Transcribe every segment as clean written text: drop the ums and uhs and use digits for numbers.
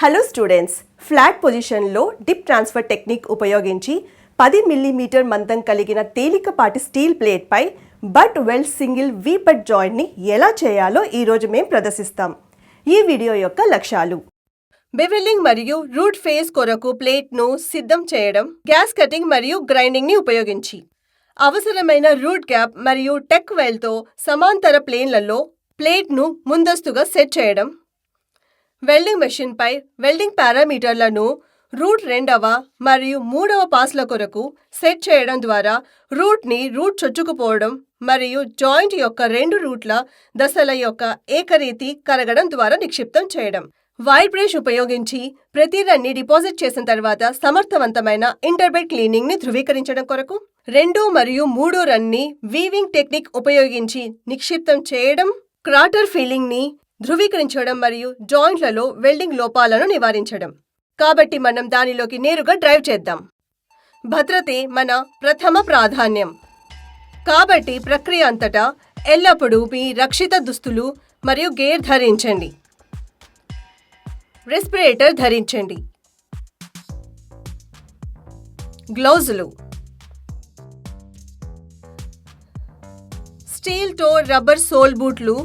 Hello students, flat పొజిషన్లో dip transfer technique ఉపయోగించి 10 millimetre మందం కలిగిన తేలికపాటి స్టీల్ ప్లేట్పై butt weld single V butt జాయింట్ని ఎలా చేయాలో ఈరోజు మేము ప్రదర్శిస్తాం. ఈ వీడియో యొక్క లక్ష్యాలు: బెవెల్లింగ్ మరియు రూట్ ఫేస్ కొరకు ప్లేట్ను సిద్ధం చేయడం, గ్యాస్ కటింగ్ మరియు గ్రైండింగ్ని ఉపయోగించి అవసరమైన రూట్ గ్యాప్ మరియు టెక్ వెల్డ్తో సమాంతర ప్లేన్లలో ప్లేట్ను ముందస్తుగా సెట్ చేయడం, వెల్డింగ్ మెషిన్పై వెల్డింగ్ పారామీటర్లను రూట్ 2వ మరియు 3వ పాస్ల కొరకు సెట్ చేయడం ద్వారా రూట్ చొచ్చుకుపోవడం మరియు జాయింట్ యొక్క 2 రూట్ల దశల యొక్క ఏకరీతి కరగడం ద్వారా నిక్షిప్తం చేయడం. వైర్ బ్రష్ ఉపయోగించి ప్రతి రన్ని డిపాజిట్ చేసిన తర్వాత సమర్థవంతమైన ఇంటర్బెడ్ క్లీనింగ్ ని ధృవీకరించడం కొరకు 2 మరియు 3 రన్ని వీవింగ్ టెక్నిక్ ఉపయోగించి నిక్షిప్తం చేయడం, క్రాటర్ ఫీలింగ్ ని ధృవీకరించడం మరియు జాయింట్లలో వెల్డింగ్ లోపాలను నివారించడం. కాబట్టి మనం దానిలోకి నేరుగా డ్రైవ్ చేద్దాం. భద్రతే మన ప్రథమ ప్రాధాన్యం. కాబట్టి ప్రక్రియ అంతటా ఎల్లప్పుడూ మీ రక్షిత దుస్తులు మరియు గేర్ ధరించండి. రెస్పిరేటర్ ధరించండి. గ్లౌజులు, స్టీల్ టో రబ్బర్ సోల్ బూట్లు,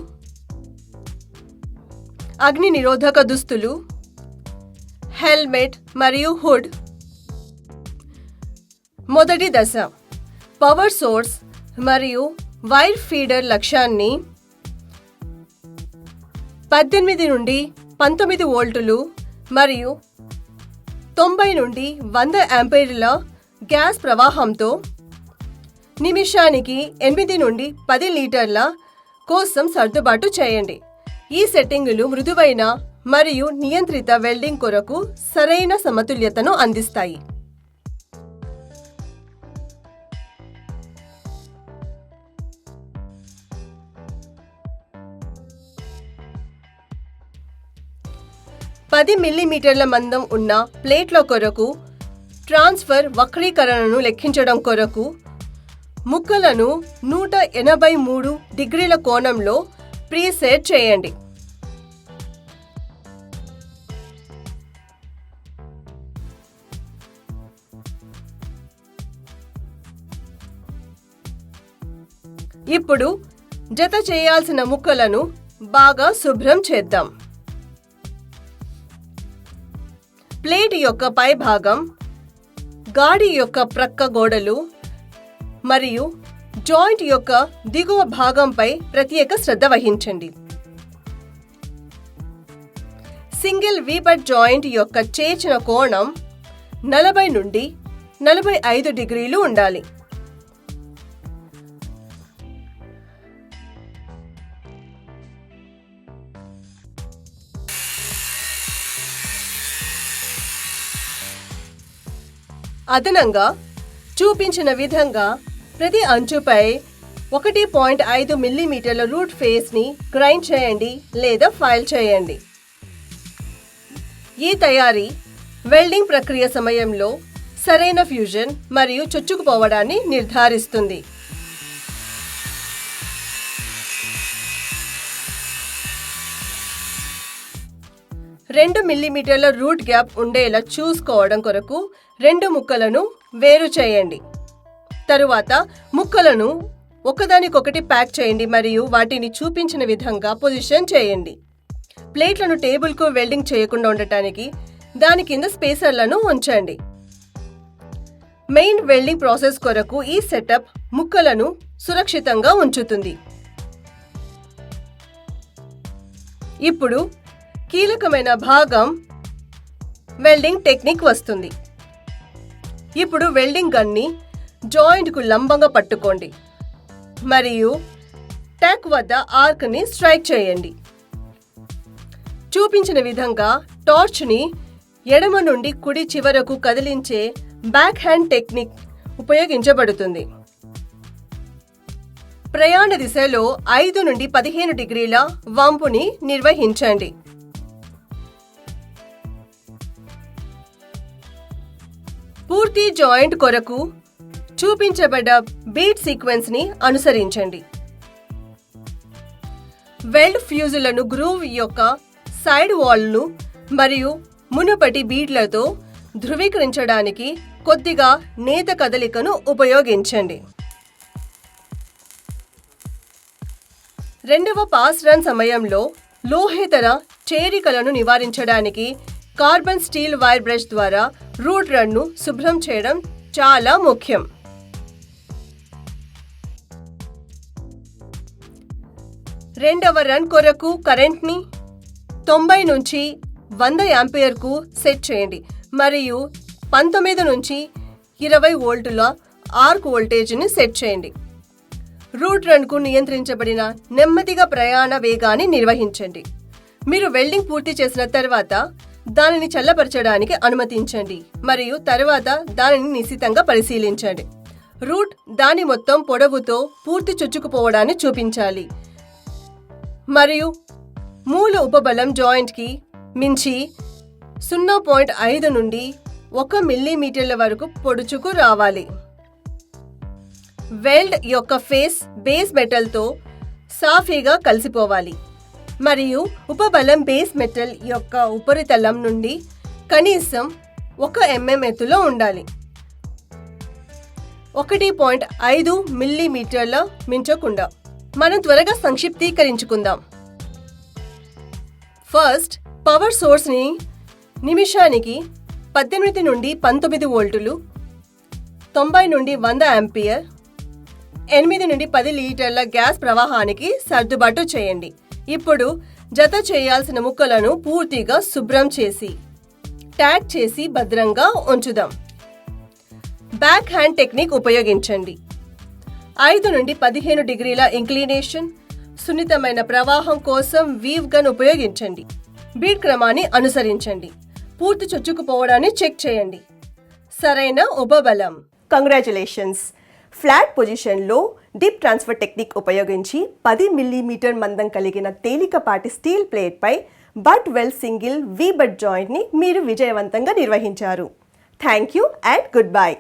అగ్ని నిరోధక దుస్తులు, హెల్మెట్ మరియు హుడ్. మొదటి దశ: పవర్ సోర్స్ మరియు వైర్ ఫీడర్ లక్ష్యాన్ని 18 నుండి 19 వోల్టులు మరియు 90 నుండి 100 యాంపీర్ల గ్యాస్ ప్రవాహంతో నిమిషానికి 8 నుండి 10 లీటర్ల కోసం సర్దుబాటు చేయండి. ఈ సెట్టింగులు మృదువైన మరియు నియంత్రిత వెల్డింగ్ కొరకు సరైన సమతుల్యతను అందిస్తాయి. మిల్లీమీటర్ల మందం ఉన్న ప్లేట్ల కొరకు ట్రాన్స్ఫర్ వక్రీకరణను లెక్కించడం కొరకు ముక్కలను 183 డిగ్రీల కోణంలో ప్రీసెట్ చేయండి. ఇప్పుడు జత చేయాల్సిన ముక్కలను బాగా శుభ్రం చేద్దాం. ప్లేట్ యొక్క పై భాగం, గాడి యొక్క ప్రక్క గోడలు మరియు జాయింట్ యొక్క దిగువ భాగంపై ప్రత్యేక శ్రద్ధ వహించండి. సింగిల్ వి బట్ జాయింట్ యొక్క చేర్చిన కోణం 40 నుండి 45 డిగ్రీలు ఉండాలి. అదనంగా చూపించిన విధంగా ప్రతి అంచుపై 1.5 మిల్లీమీటర్ల రూట్ ఫేస్ ని గ్రైండ్ చేయండి లేదా ఫైల్ చేయండి. ఈ తయారీ వెల్డింగ్ ప్రక్రియ సమయంలో సరైన ఫ్యూజన్ మరియు చొచ్చుకుపోవడాన్ని నిర్ధారిస్తుంది. రెండు మిల్లీమీటర్ల రూట్ గ్యాప్ ఉండేలా చూసుకోవడం కొరకు 2 ముక్కలను వేరు చేయండి. తరువాత ముక్కలను ఒకదానికొకటి ప్యాక్ చేయండి మరియు వాటిని చూపించిన విధంగా పొజిషన్ చేయండి. ప్లేట్లను టేబుల్కు వెల్డింగ్ చేయకుండా ఉండటానికి దాని కింద స్పేసర్లను ఉంచండి. మెయిన్ వెల్డింగ్ ప్రాసెస్ కొరకు ఈ సెటప్ ముక్కలను సురక్షితంగా ఉంచుతుంది. ఇప్పుడు కీలకమైన భాగం వెల్డింగ్ టెక్నిక్ వస్తుంది. ఇప్పుడు వెల్డింగ్ గన్ని జాయింట్కు లంబంగా పట్టుకోండి మరియు ట్యాక్ వద్ద ఆర్క్ని స్ట్రైక్ చేయండి. చూపించిన విధంగా టార్చ్ని ఎడమ నుండి కుడి చివరకు కదిలించే బ్యాక్ హ్యాండ్ టెక్నిక్ ఉపయోగించబడుతుంది. ప్రయాణ దిశలో 5 నుండి 15 డిగ్రీల వంపుని నిర్వహించండి. పూర్తి జాయింట్ కొరకు చూపించబడ్డ బీట్ సీక్వెన్స్ ని అనుసరించండి. వెల్డ్ ఫ్యూజులను గ్రూవ్ యొక్క సైడ్ వాల్ను మరియు మునుపటి బీడ్లతో ధృవీకరించడానికి కొద్దిగా నేత కదలికను ఉపయోగించండి. రెండవ పాస్ రన్ సమయంలో లోహేతర చేరికలను నివారించడానికి కార్బన్ స్టీల్ వైర్ బ్రష్ ద్వారా రూట్ రన్ను శుభ్రం చేయడం చాలా ముఖ్యం. రెండవ రన్ కొరకు కరెంట్ని 90 నుంచి 100 యాంపియర్కు సెట్ చేయండి మరియు 19 నుంచి 20 వోల్టుల ఆర్క్ వోల్టేజ్ని సెట్ చేయండి. రూట్ రన్కు నియంత్రించబడిన నెమ్మదిగా ప్రయాణ వేగాన్ని నిర్వహించండి. మీరు వెల్డింగ్ పూర్తి చేసిన తర్వాత దానిని చల్లబరచడానికి అనుమతించండి మరియు తర్వాత దానిని నిశితంగా పరిశీలించండి. రూట్ దాని మొత్తం పొడవుతో పూర్తి చొచ్చుకుపోవడాన్ని చూపించాలి మరియు మూల ఉపబలం జాయింట్కి మించి 0.5 నుండి 1 మిల్లీమీటర్ల వరకు పొడుచుకు రావాలి. వెల్డ్ యొక్క ఫేస్ బేస్ మెటల్తో సాఫీగా కలిసిపోవాలి మరియు ఉపబలం బేస్ మెటల్ యొక్క ఉపరితలం నుండి కనీసం 1 mm ఎత్తులో ఉండాలి. 1.5 మిల్లీమీటర్ల మించకుండా. మనం త్వరగా సంక్షిప్తీకరించుకుందాం. ఫస్ట్, పవర్ సోర్స్ని నిమిషానికి 18 నుండి 19 వోల్టులు, 90 నుండి 100 యాంపియర్, 8 నుండి 10 లీటర్ల గ్యాస్ ప్రవాహానికి సర్దుబాటు చేయండి. ఇప్పుడు జత చేయాల్సిన ముక్కలను పూర్తిగా శుభ్రం చేసి ట్యాగ్ చేసి భద్రంగా ఉంచుదాం. బ్యాక్ హ్యాండ్ టెక్నిక్ ఉపయోగించండి. 5 నుండి 15 డిగ్రీల ఇంక్లినేషన్, సున్నితమైన ప్రవాహం కోసం వీవ్ గన్ ఉపయోగించండి. బీడ్ క్రమాన్ని అనుసరించండి. పూర్తి చొచ్చుకుపోవడాన్ని చెక్ చేయండి. సరైన ఉపబలం. కంగ్రాచులేషన్స్! ఫ్లాట్ పొజిషన్లో డిప్ ట్రాన్స్ఫర్ టెక్నిక్ ఉపయోగించి 10 మిల్లీమీటర్ మందం కలిగిన తేలికపాటి స్టీల్ ప్లేట్పై butt weld single V butt జాయింట్ని మీరు విజయవంతంగా నిర్వహించారు. Thank you and good bye.